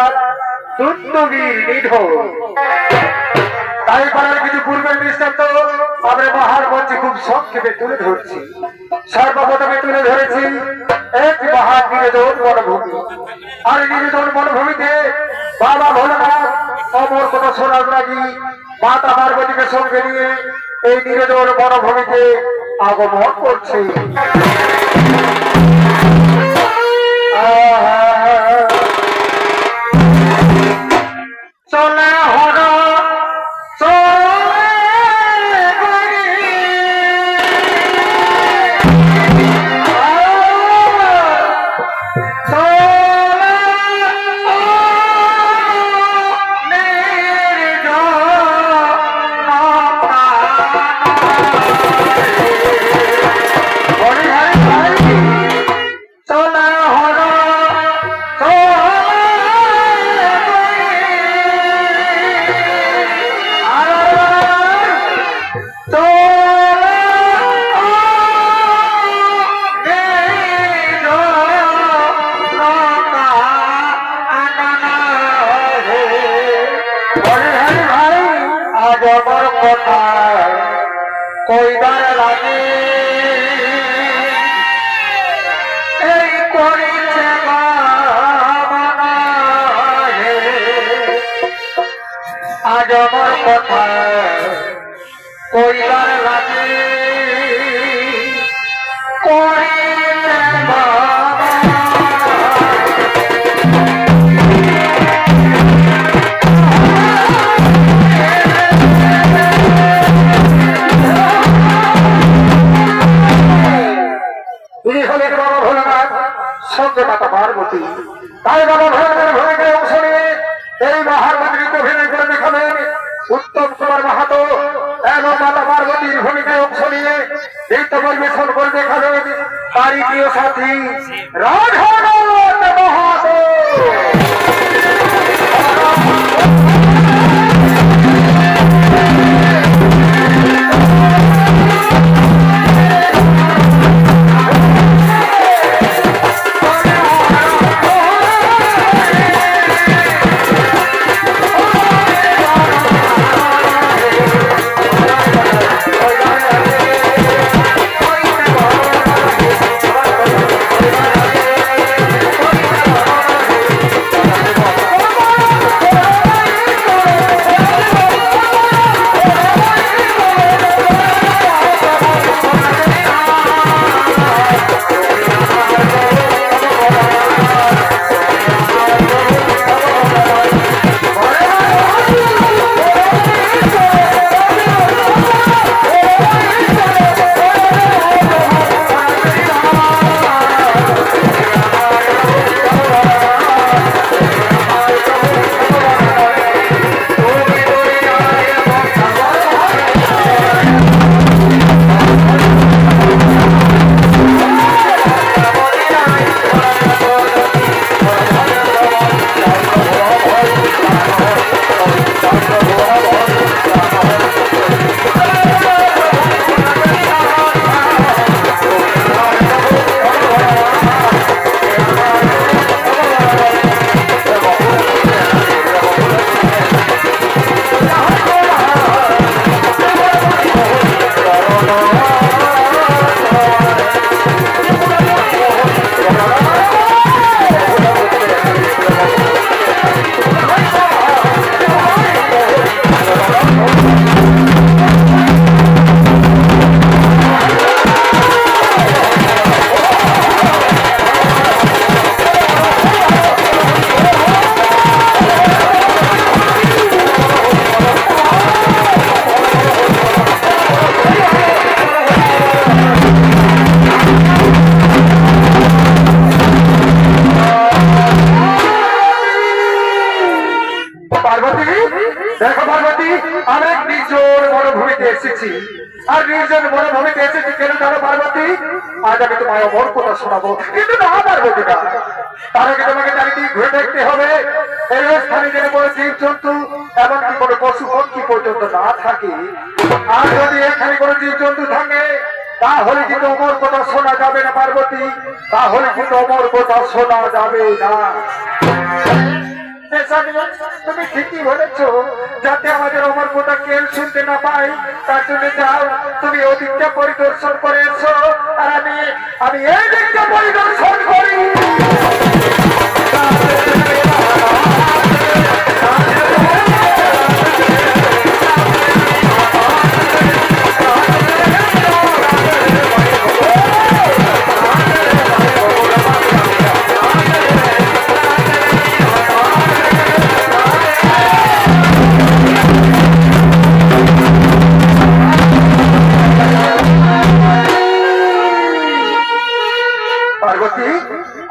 ভোলানাথ তুন্দবীর নিধন। তাই পাড়ার কিছু পূর্বের দৃষ্টান্ত আমরা মহার মঞ্চে খুব সংক্ষেপে তুলে ধরছি। সর্বপ্রথমে তুলে ধরেছি এক মহান নিবেদন বনভূমি। আর নিবেদন বনভূমিতে বাবা ভোলানাথ অমর কথা শোনার লাগি মাতা পার্বতীকে সঙ্গে নিয়ে এই নিবেদন বনভূমিতে আগমন করছে। চলে হরা কইবার লাগে এই করিছে আজ আমার কথা কইবার লাগে করিছে সঙ্গে মাতা পার্বতী। তাই বাবা ভোলানাথের ভূমিকায় অংশ নিয়ে এই মহান মন্দিরকে অভিনয় করে দেখাবেন উত্তম কুমার মাহাতো এবং মাতা পার্বতীর ভূমিকায় অংশ নিয়ে নৃত্য পরিবেশন করে দেখাবেন তারই প্রিয় সাথী রাধানাথ মাহাতো। দেখো পার্বতী, আমরা এক নির্জন বনভূমিতে এসেছি। আর নির্জন বনভূমিতে এসেছি কেন জানো পার্বতী? আজ আমি তোমায় অমর কথা শোনাবো। কিন্তু না পার্বতী না, তার আগে তোমাকে চারিদিক ঘুরে দেখতে হবে। এই স্থানে যেন কোনো জীব জন্তু এমনকি কোনো পশু পক্ষী পর্যন্ত না থাকে। আর যদি এখানে কোনো জীব জন্তু থাকে তাহলে কিন্তু অমর কথা শোনা যাবে না পার্বতী, তাহলে কিন্তু অমর কথা শোনা যাবে না। স্বামী তুমি ঠিকই বলেছো, যাতে আমাদের অমর কথা কেউ শুনতে না পায় তার জন্য যাও তুমি ওদিকটা পরিদর্শন করে এসো, আর আমি আমি এই দিকটা পরিদর্শন করি।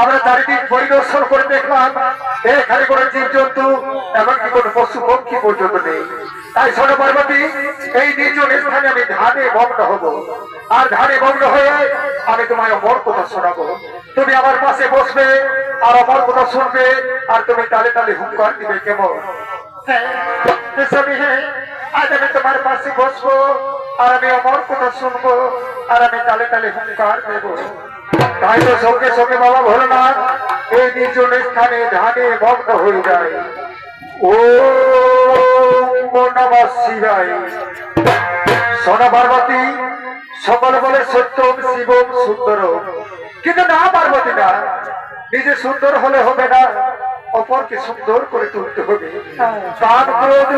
আমরা চারিদিক পরিদর্শন করে দেখলাম এখানে কোনো জীবজন্তু এমনকি কোনো পশু পক্ষী পর্যন্ত নেই। তাই শোনো পার্বতী, এই নির্জন স্থানে আমি ধ্যানে মগ্ন হব, আর ধ্যানে মগ্ন হয়ে আমি তোমায় অমর কথা শোনাবো। তুমি আমার পাশে বসবে আর অমর কথা শুনবে, আর তুমি তালে তালে হুঙ্কার দিবে। কেমন? হ্যাঁ আজ আমি তোমার পাশে বসবো আর আমি অমর কথা শুনবো, আর আমি তালে তালে হুঙ্কার দেবো। তাই তো সঙ্গে সঙ্গে বাবা ভোলেনাথ এই নির্জন স্থানে ধ্যানে মগ্ন হয়ে যায়। ও নমঃ শিবায়। সোনা পার্বতী, সকল বলে সত্যম শিবম সুন্দর, কিন্তু না পার্বতী না, নিজে সুন্দর হলে হবে না, অপরকে সুন্দর করে তুলতে হবে। কান ক্রোধ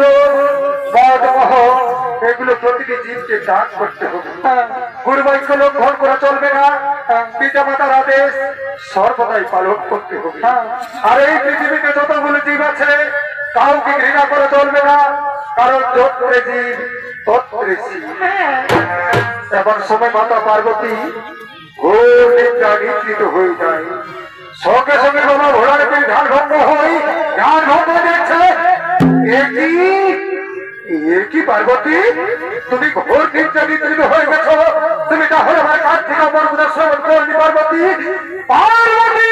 মদ মোহ এগুলো প্রতিটি জীবকে ত্যাগ করতে হবে। গুরুবাক্য লঙ্ঘন করা চলবে না, পিতা মাতার আদেশ সর্বদাই পালন করতে হবে। আর এই পৃথিবীতে যতগুলো জীব আছে কাউকে ঘৃণা করা চলবে না, কারণ যত্রে জীব তত্রে শিব। এমন সময় মাতা পার্বতী ঘোর নিদ্রা নিদ্রিত হয়ে যায়। সঙ্গে সঙ্গে বাবা ঘোড়ার ধ্যান ভঙ্গ হই, ধ্যান ভঙ্গ দেখছে। কি পার্বতী, তুমি ঘোর নিদ্রা নিদ্রিত হয়ে গেছো, তুমি তাহলে আমার কাছ থেকে আমার কথা শ্রবণ করনি। পার্বতী পার্বতী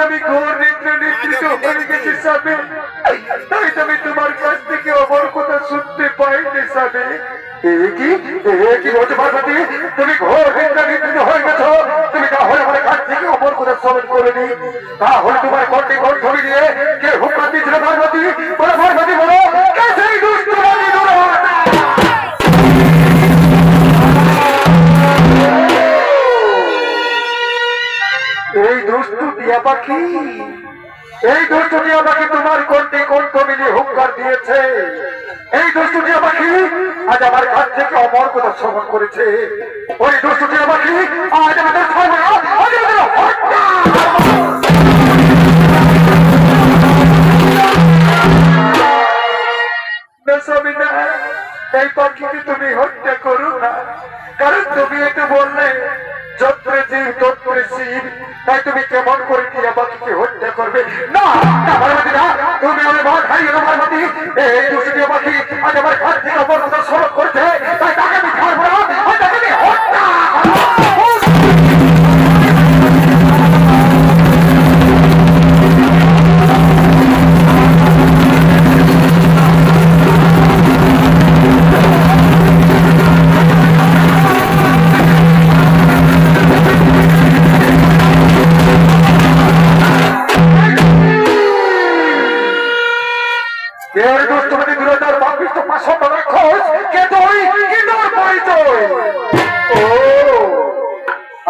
আমি ঘোর নিদ্রা নিদ্রিত হয়ে গেছি স্বামী, তাই আমি তোমার কাছ থেকে অমর কথা শুনতে পাইনি স্বামী। কি বলছো পার্বতী, তুমি ঘোর নিদ্রা নিদ্রিত হয়ে গেছো, তুমি তাহলে আমার কাছ থেকে অমর কথা শ্রবণ করেনি, তাহলে তোমার কণ্ঠে কণ্ঠ নিয়ে কে হুক্কা দিয়েছিল? পার্বতী বলো, পার্বতী বলো, কে সেই দুষ্ট রানী দুর্বাসা? এই দুষ্টু টিয়া পাখি, এই দুষ্টু টিয়া পাখি তোমার কণ্ঠে কণ্ঠ মিলিয়ে হুঙ্কার দিয়েছে। এই দুষ্টু টিয়া পাখি আজ আমার কাছ থেকে অমর কথা শ্রবণ করেছে। ওই দুষ্টু টিয়া পাখি আজ আমাদের এই পাখিকে তুমি হত্যা করো না, কারণ তুমি এটা বললে যত্রে জীব তত্রে শিব, তাই তুমি কেমন করে টিয়া পাখিকে হত্যা করবে? না পার্বতী না, তুমি আমার ভাত খাইয়ে না পার্বতী। এই দুষ্টু টিয়া পাখি আজ আমার কাছ থেকে অমর কথা শ্রবণ করছে, তাই তাকে আমি ছাড়বো না, তাকে আমি হত্যা।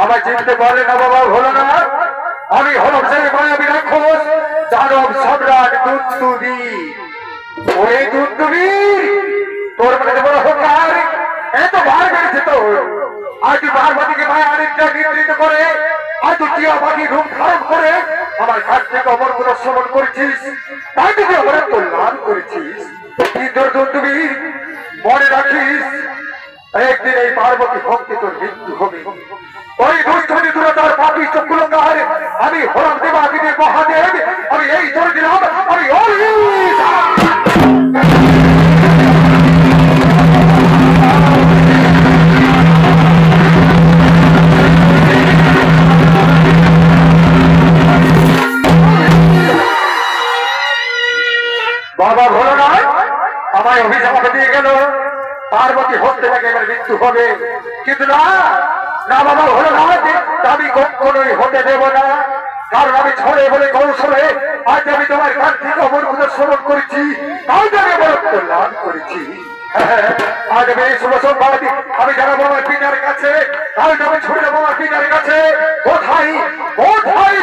আমার চিনতে পারলে না বাবা ভোলানাথ, আমি হলাম সেই মায়াবী রাক্ষস দানব সম্রাট দুন্দুবি। ওই দুন্দুবি তোর মানে বড় হোকার, এত ভার বেড়েছে তো। আজ পার্বতীকে মায়া আরেকটা নিয়ন্ত্রিত করে, আজ টিয়া পাখি রূপ ধারণ করে আমার কাছ থেকে অমর কথা শ্রবণ করেছিস, তাই তুই আমার কল্যাণ করেছিস। কিন্তু দুন্দুবি মনে রাখিস, একদিন এই পার্বতী ভক্তি তোর মৃত্যু হবে। ওই দুষ্টমি দুরতার পাপিষ্ঠ কুলঙ্গার আমি হলাম দেবাদিদেব মহাদেব, আমি এই ধরে দিলাম, আমি বাবা হলো না, আমায় অভিশাপ দিয়ে গেল পার্বতী হতে থাকে এবার মৃত্যু হবে, কিন্তু না না বাবা হলো না, আমি কখনোই হতে দেব না। কারণ আমি ছড়ে বলে কৌশলে আজ আমি তোমার কাছ থেকে অমরকুত শ্রবণ করেছি, তাই আমি বরত্ব লাভ করেছি। আজ আমি এই শুভ সংবাদ আমি জানাবো আমার পিতার কাছে, তাই আমি ছড়ে যাবো আমার পিতার কাছে। কোথায় কোথায়